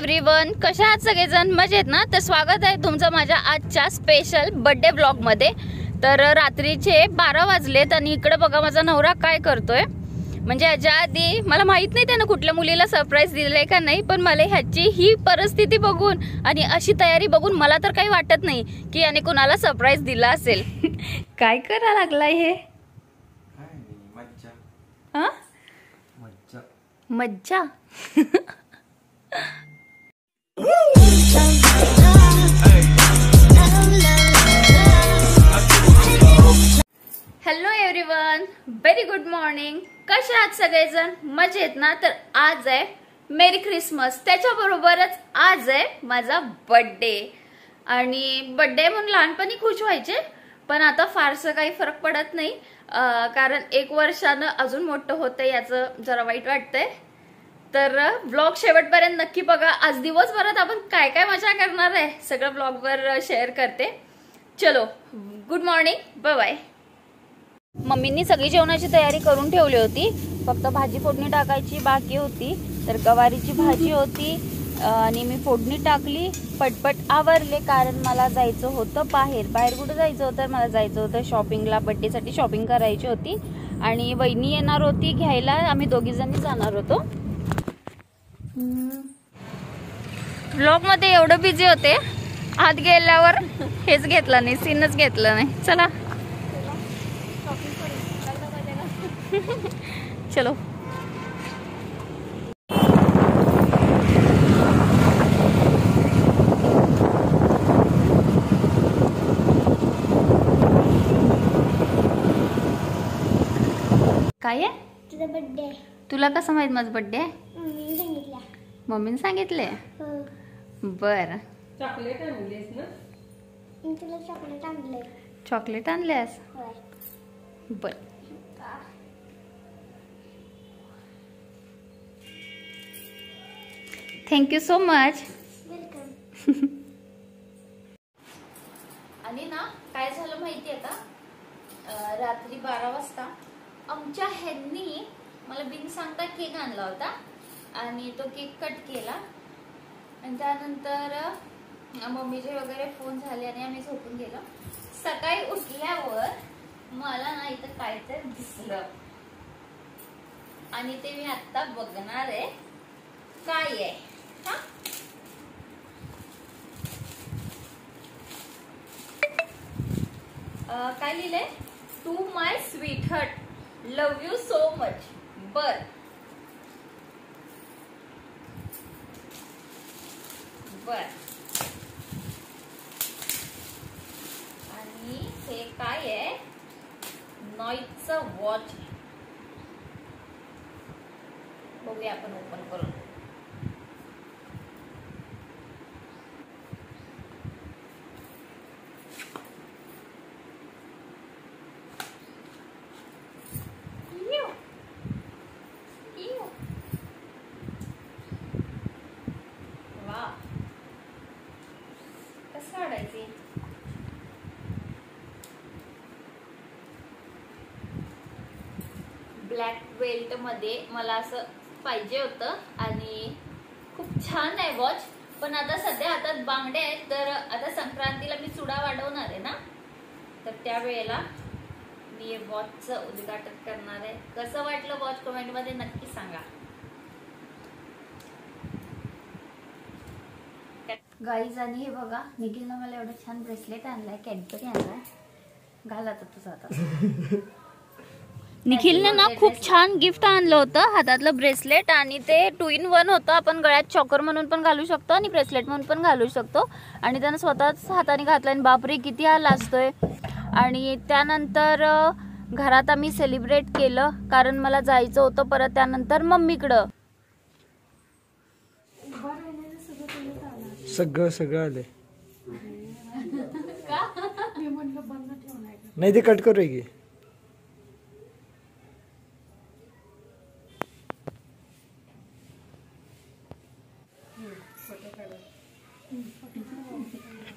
Everyone, कशा आहात सगळेजण? मजेत ना? तर स्वागत आहे तुमचं माझ्या आजच्या स्पेशल बर्थडे ब्लॉग मध्ये। तर रात्रीचे 12 वाजलेत आणि इकडे बघा माझा नवरा काय करतोय। म्हणजे याच्या आधी मला माहित नाही त्याने कुठल्या मुलीला सरप्राईज दिलंय का नाही, पण मला ह्याची ही परिस्थिती बघून आणि अशी तयारी बघून मला तर काही वाटत नाही की याने कुणाला सरप्राईज दिला असेल। काय करा लागलाय हे? मज्जा मज्जा मज्जा। Hello everyone, very good morning. कशा आहात सगळेजण? मजेत ना? तर आज आहे मेरी क्रिसमस, त्याच्याबरोबरच आज आहे माझा बर्थडे। आणि बर्थडे म्हणून लहानपणी खुश व्हायचे, पण आता फारसं काही फरक पडत नाही, कारण 1 वर्षानं अजून मोठं होतंय याचं जरा वाईट वाटतंय। तर व्लॉग शेवटपर्यंत नक्की बघा। आज दिवसभरात आपण काय काय मजा करणार आहे सगळं व्लॉगवर शेअर करते। चलो, गुड मॉर्निंग, बाय बाय। मम्मींनी सगळी जेवणाची तयारी करून ठेवली होती, फक्त भाजी फोडणी टाकायची बाकी होती। तर गवारीची भाजी होती आणि मी फोडणी टाकली, पटपट आवरले, कारण मला जायचं होतं बाहेर। कुठं जायचं होतं? मला जायचं होतं शॉपिंगला, बर्थडेसाठी शॉपिंग करायची होती आणि वहिनी येणार होती घ्यायला, आम्ही दोघी जणी जाणार होतो। व्लॉग मध्ये एवढं बिझी होते, आत गेल्यावर हेच घेतलं नाही, सीनच घेतलं नाही। चला चलो। काय आहे? तुझा बर्थडे। तुला कसं माहित माझा बर्थडे आहे? मम्मीने सांगितले? बर। चॉकलेट आणलीस ना? तुला चॉकलेट आणले। चॉकलेट आणल्यास? बर। Thank you so much. वेलकम। आणि ना काय झालं माहितीये का, रात्री 12 वाजता आमच्या ह्यांनी मला बिन सांगता केक आणला होता आणि तो केक कट केला आणि त्यानंतर मम्मीचे वगैरे फोन झाले आणि आम्ही झोपून गेलो। सकाळी उठल्यावर मला ना इथं काहीतरी दिसलं आणि ते मी आता बघणार आहे काय आहे। काय लिहिलंय? To my sweetheart, love you so much. बर बर। आणि हे काय आहे? नॉईजचं वॉच। बघूया आपण ओपन करून। ब्लॅक बेल्ट मध्ये मला असं पाहिजे होतं आणि खूप छान आहे वॉच, पण आता सध्या हातात बांगड्या आहेत, तर आता संक्रांतीला मी चुडा वाढवणार आहे ना, तर त्यावेळेला मी वॉचचं उद्घाटन करणार आहे। कसं वाटलं वॉच कमेंट मध्ये नक्की सांगा। गाईज, आणि हे बघा, निखिलनं मला एवढं छान ब्रेसलेट आणलाय, कॅडबरी आणलाय, घाल आता तुझं आता। निखिलने ना खूप छान गिफ्ट आणलं होतं, हातातलं ब्रेसलेट, आणि ते 2 in 1 होतं। आपण गळ्यात चॉकर म्हणून पण घालू शकतो आणि ब्रेसलेट म्हणून पण घालू शकतो, आणि त्यानं स्वतःच हाताने घातलं आणि बापरे किती हा लाजतोय। आणि त्यानंतर घरात आम्ही सेलिब्रेट केलं, कारण मला जायचं होतं परत त्यानंतर मम्मीकडं। सगळं आले नाही, ते कट करूया की।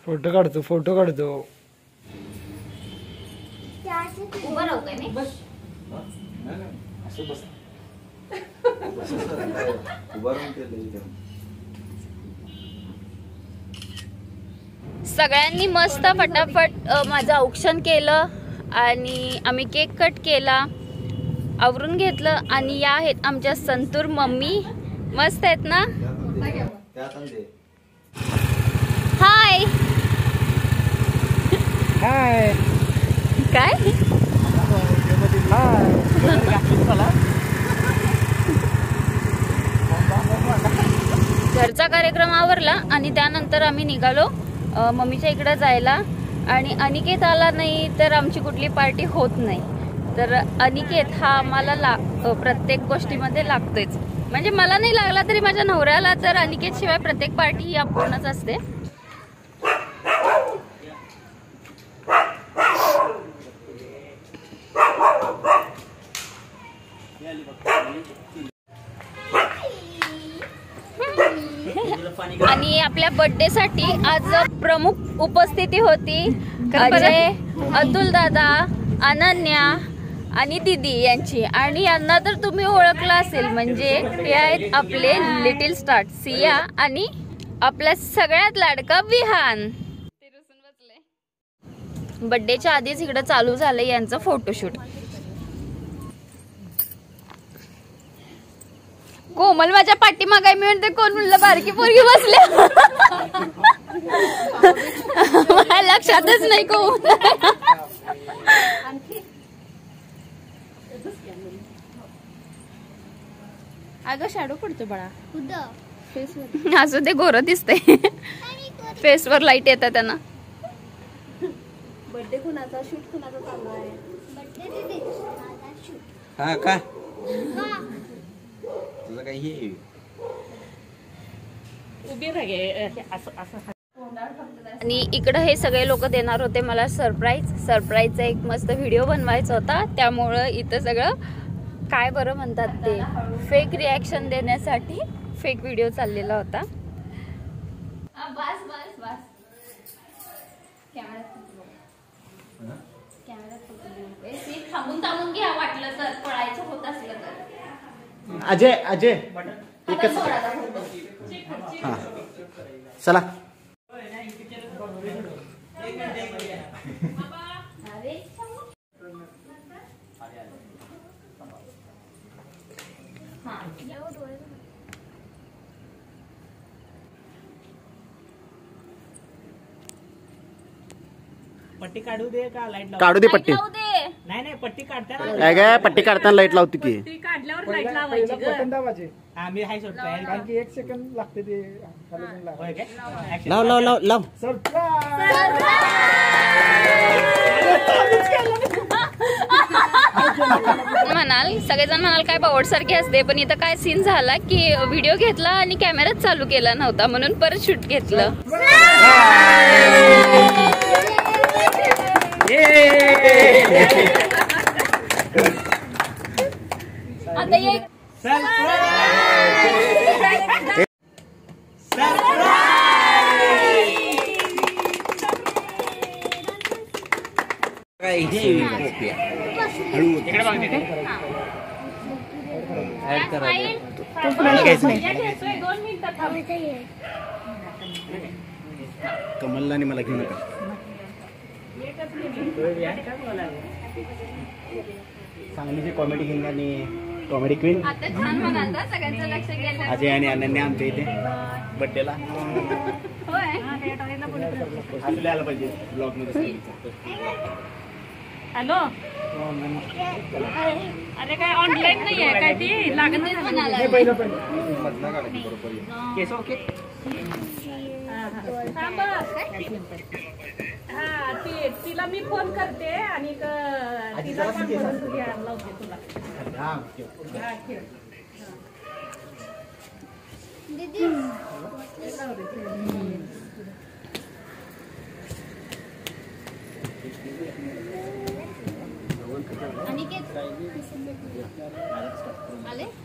फोटो काढतो। उभं राहू काय मी? उभारून केलं सगळ्यांनी मस्त फटाफट माझं औक्षण केलं आणि आम्ही केक कट केला, आवरून घेतलं. आणि या आहेत आमच्या संतूर मम्मी, मस्त आहेत ना. हाय हाय काय घरचा कार्यक्रम आवरला आणि त्यानंतर आम्ही निघालो मम्मीच्या इकडे जायला. आणि अनिकेत आला नाही तर आमची कुठली पार्टी होत नाही. तर अनिकेत हा आम्हाला प्रत्येक गोष्टीमध्ये लागतोच. म्हणजे मला नाही लागला तरी माझ्या नवऱ्याला तर अनिकेत शिवाय प्रत्येक पार्टी ही अपूर्णच असते. आणि आपल्या बर्थडे साठी आज प्रमुख उपस्थिती होती अजय, अतुल दादा, अनन्या आणि दीदी यांची. आणि यांना तर तुम्ही ओळखला असेल, म्हणजे हे आहेत आपले लिटिल स्टार सिया आणि आपल्या सगळ्यात लाडका विहान. बर्थडेच्या आधीच इकडे चालू झालंय यांचं फोटोशूट. कोमल माझ्या पाठीमागाय मी म्हणते कोण म्हणलं बारकी पोरगी बसल्या. मला लक्षातच नाही कोमल. अगं शॅडो पडतो बाळा फेसवर. असं ते गोरं दिसतंय, फेसवर लाईट येतात त्यांना. बर्थडे कुणाचा, शूट कुणाचा चालू आहे? हा का तुझं काही हे उभी राहा असं. आणि इकडं हे सगळे लोक देणार होते मला सरप्राईजचा एक मस्त व्हिडिओ बनवायचा होता. त्यामुळं इथं सगळं काय बरं म्हणतात ते फेक रिॲक्शन देण्यासाठी फेक व्हिडिओ चाललेला होता. थांबून घ्या वाटलं तर, पळायचं होत असलं तर. अजय एकच हा चला. पट्टी काढू दे का लाईट काढू दे पट्टी. नाही नाही पट्टी काढता काय काय पट्टी काढताना लाईट लावते की. काढल्यावर लाईट लावायची बटन दाबायचे आम्ही हाय सोड कारण की 1 सेकंद लागते ते लाव लाव लाव लाव. म्हणाल सगळेजण म्हणाल काय बावड सारखी असते, पण इथं काय सीन झाला की व्हिडिओ घेतला आणि कॅमेराच चालू केला नव्हता म्हणून परत शूट घेतलं. आता एक कमलला आणि मला घेऊ नका. सांगलीची कॉमेडी किंग आणि कॉमेडी क्वीन आता छान म्हणाल सगळ्यांचं लक्ष गेलं. अजय आणि अनन्या आमच्या इथे बड्डेला आलं पाहिजे ब्लॉग मध्ये. हॅलो अरे काय ऑनलाईन नाही आहे काय ती लागत नाही म्हणाला. केस ओके. हा तिला मी फोन करते आणि तिला लावते तुला.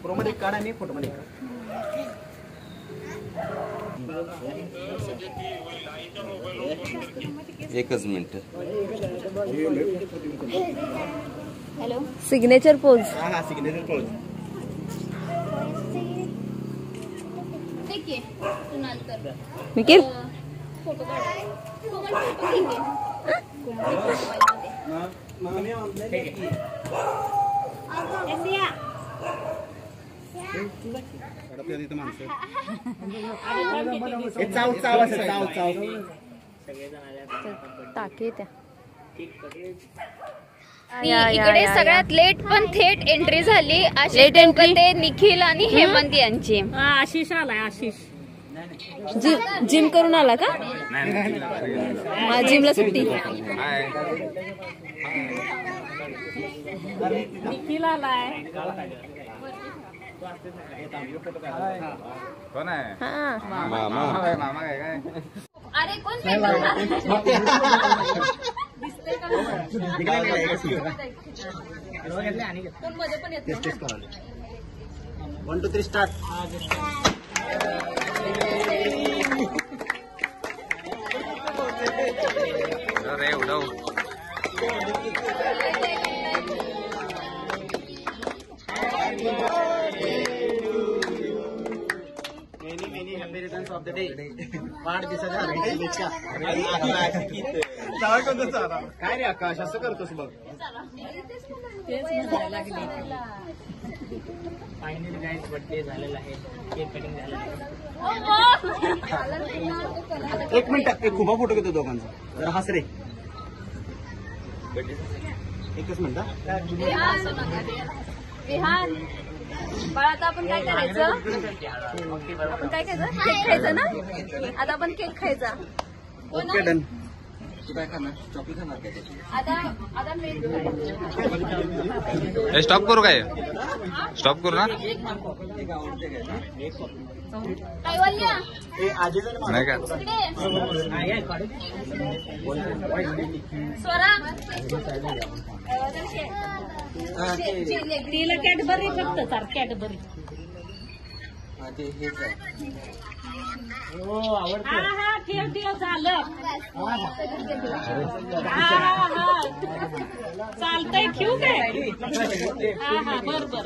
प्रो मध्ये काढ आणि फोटो मध्ये काढ. एकच मिनिट. Hello signature pose. हा सिग्नेचर पोज. ठीक आहे कुणाल तर निखिल फोटो काढायला कोमल फोटो घे. चाव चाव असं चाव चाव. टाके त्या इकडे सगळ्यात लेट पण थेट एंट्री झाली. लेट एंट्री ते निखिल आणि हेमंत यांची. आशिष आलाय आशिष. जिम करून आला का? जिमला सुट्टी. निखिल आलाय. कोण आहे? मामा काय अरे कोण मध्ये पण येत 1 2 3 स्टार्ट. अरे उडव. Many happy returns of the day. वाढदिवसाच्या शुभेच्छा. काय रे आकाश असं करतोस बघ. फायनली गाईज बर्थडे झालेला आहे. केक कटिंग झालेला आहे. 1 मिनिट एक खूप फोटो घेतो दोघांचा. जरा हस रे. एकच मिनिट. विहान बाळा आता आपण काय करायचं? आपण काय करायचं? केक खायचं ना. आता आपण केक खायचा. Okay done. तू काय खाणार? चॉकलेट खाणार काय? आता मी स्टॉप करू काय? स्टॉप करू ना. काय बोलल्या? नाही का? स्वरा तिला कॅडबरी फक्त सर कॅडबरी. हो आवडतं. हा ठेव ठेव झालं. चालतंय ठेवू काय? हा बर बर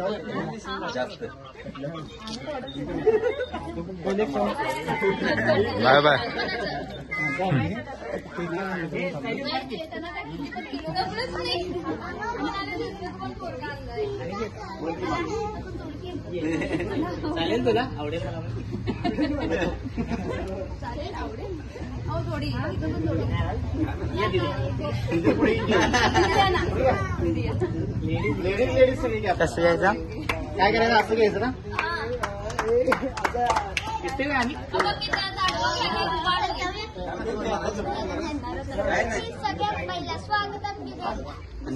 बाय बाय. चालेल तुला आवडेल मला. लेडीज सगळी घ्या. कसं घ्यायचा? काय करायचं? असं घ्यायचं ना.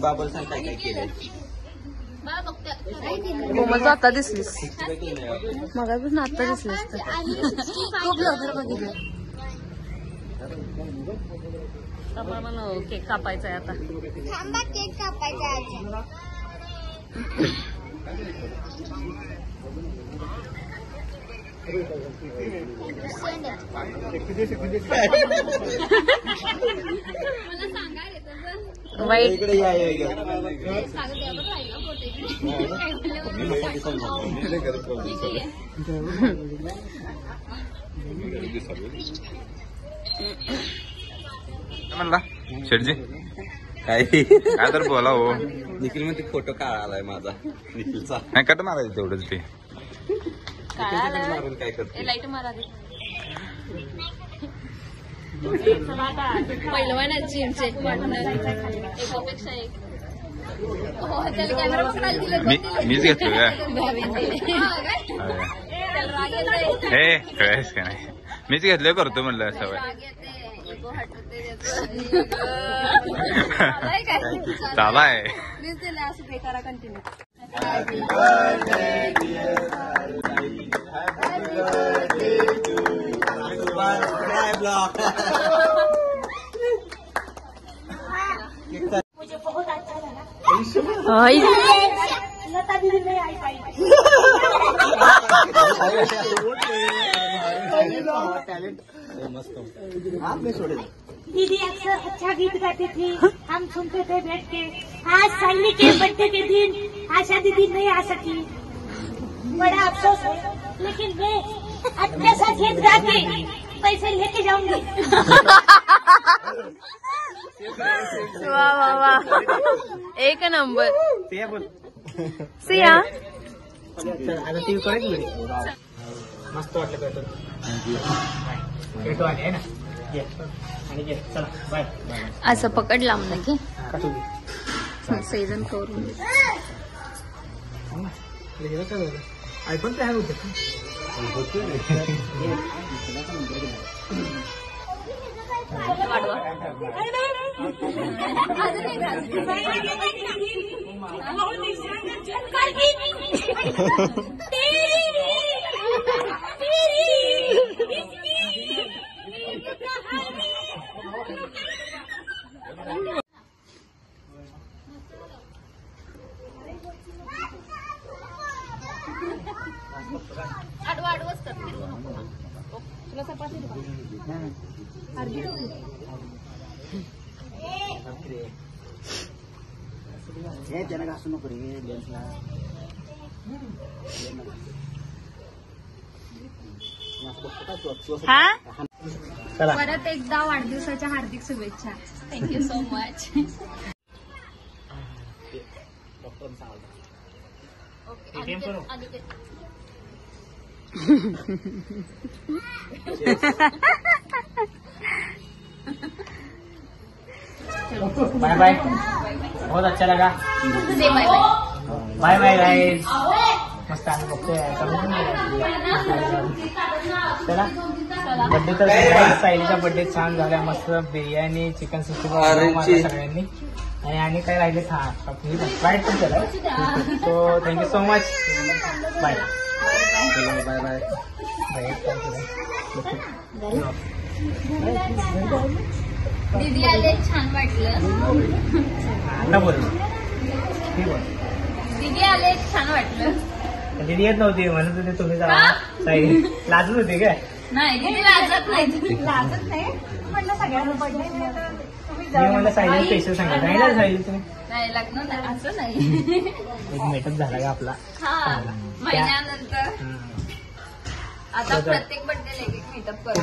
बाबा सांग काय काय केलं. कोमल आता दिसलीस. मगापासून आता दिसलीस. खूप लवकर बघितलं. केक कापायचा आहे आता. केक कापायचा. वाईट म्हणला शेठजी काय तर बोला हो. निखिल मध्ये फोटो काढालाय माझा निखिलचा. नाही कट मारायचं तेवढंच ते. मारून काय करते लाईट मारा. पहिलं वाय ना जिमचे पार्टनर एकापेक्षा एक. त्याला कॅमेरा पकडायला दिलं. मीच घेतलो का? हे कळेस का नाही. मीच घेतलं करतो म्हणलं सवय. चाला आहे. लता दीदी नहीं आई पाई. आपने छोड़े. दीदी अक्सर अच्छा गीत गाती थी. हम सुनते थे बैठ के. आज सालनी के बर्थडे के दिन आशा दीदी नहीं आ सकी. बड़ा अफसोस है. लेकिन मैं अच्छा सा गीत गा के पैसे लेके जाऊंगी। वा वा वा, एक नंबर सिया। आता ती करायची घरी. मस्त वाटलं काय तर भेटू आले ना. ये आणि ये चला बाय. असं पकड लांब नाही की काटू दे. सेजन करून आयफोन काय होते आडवाच करते. त्याला घासू नको रे लेन्सला. परत एकदा वाढदिवसाच्या हार्दिक शुभेच्छा. Thank you so much. Bye bye. बहुत अच्छा लगा. Bye bye. Bye bye guys. मस्त आम्ही बघतोय. चला बर्थडे तर सायलीचा बर्थडे छान झाला. मस्त बिर्याणी चिकन सिक्स्टी सगळ्यांनी आणि काय राहिले फ्राईड पण केलं. So thank you so much. Bye bye bye. दीदी आले छान वाटलं. बोल दीदी आले छान वाटलं. दीदी येत नव्हती म्हणत होते तुम्ही जरा साई लाजत होती काय. नाही दीदी लाजत नाही. लाजत नाही म्हटलं सगळ्यांना पडले मी म्हणलं साईला स्पेशल सांगितलं नाही ना साई तुम्ही. नाही लग्न नाही असं नाही. एक मेटअप झाला का आपला. हा महिन्यानंतर आता प्रत्येक बर्थडे एक मीटअप करू.